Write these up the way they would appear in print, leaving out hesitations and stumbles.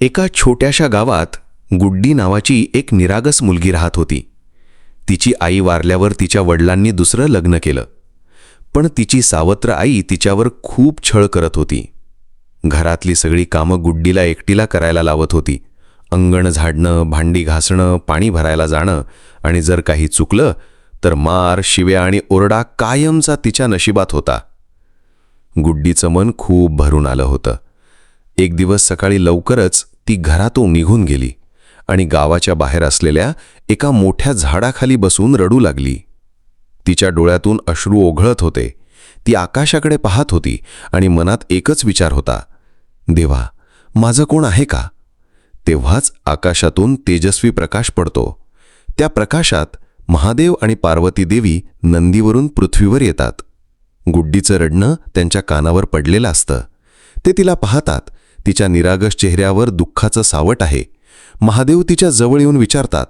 एका छोट्याशा गावात गुड्डी नावाची एक निरागस मुलगी राहत होती. तिची आई वारल्यावर तिच्या वडिलांनी दुसरं लग्न केलं. पण तिची सावत्र आई तिच्यावर खूप छळ करत होती. घरातली सगळी कामं गुड्डीला एकटीला करायला लावत होती. अंगण झाडणं, भांडी घासणं, पाणी भरायला जाणं, आणि जर काही चुकलं तर मार, शिव्या आणि ओरडा कायमचा तिच्या नशिबात होता. गुड्डीचं मन खूप भरून आलं होतं. एक दिवस सकाळी लवकरच ती घरातून निघून गेली आणि गावाच्या बाहेर असलेल्या एका मोठ्या झाडाखाली बसून रडू लागली. तिच्या डोळ्यातून अश्रू ओघळत होते. ती आकाशाकडे पाहत होती आणि मनात एकच विचार होता, देवा, माझं कोण आहे का? तेव्हाच आकाशातून तेजस्वी प्रकाश पडतो. त्या प्रकाशात महादेव आणि पार्वती देवी नंदीवरून पृथ्वीवर येतात. गुड्डीचं रडणं त्यांच्या कानावर पडलेलं असतं. ते तिला पाहतात. तिच्या निरागस चेहऱ्यावर दुःखाचं सावट आहे. महादेव तिच्या जवळ येऊन विचारतात,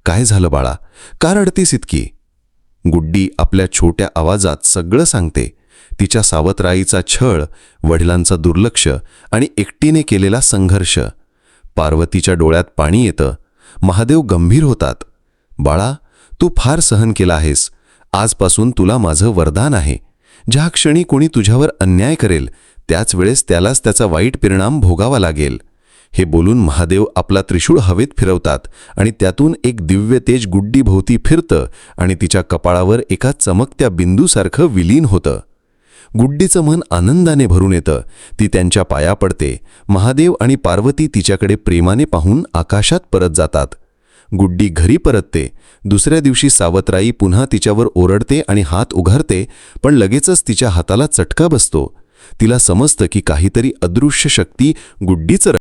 काय झालं बाळा, का रडतीस इतकी? गुड्डी आपल्या छोट्या आवाजात सगळं सांगते. तिच्या सावत्र आईचा छळ, वडिलांचं दुर्लक्ष आणि एकटीने केलेला संघर्ष. पार्वतीच्या डोळ्यात पाणी येतं. महादेव गंभीर होतात. बाळा, तू फार सहन केला आहेस. आजपासून तुला माझं वरदान आहे. ज्या क्षणी कोणी तुझ्यावर अन्याय करेल त्याच वेळेस त्यालाच त्याचा वाईट परिणाम भोगावा लागेल. हे बोलून महादेव आपला त्रिशूळ हवेत फिरवतात आणि त्यातून एक दिव्य तेज गुड्डीभोवती फिरतं आणि तिच्या कपाळावर एका चमकत्या बिंदूसारखं विलीन होतं. गुड्डीचं मन आनंदाने भरून येतं. ती त्यांच्या पाया पडते. महादेव आणि पार्वती तिच्याकडे प्रेमाने पाहून आकाशात परत जातात. गुड्डी घरी परतते. दुसऱ्या दिवशी सावत्राई पुन्हा तिच्यावर ओरडते आणि हात उघारते, पण लगेचच तिच्या हाताला चटका बसतो. तिला समजतं की काहीतरी अदृश्य शक्ती गुड्डीचं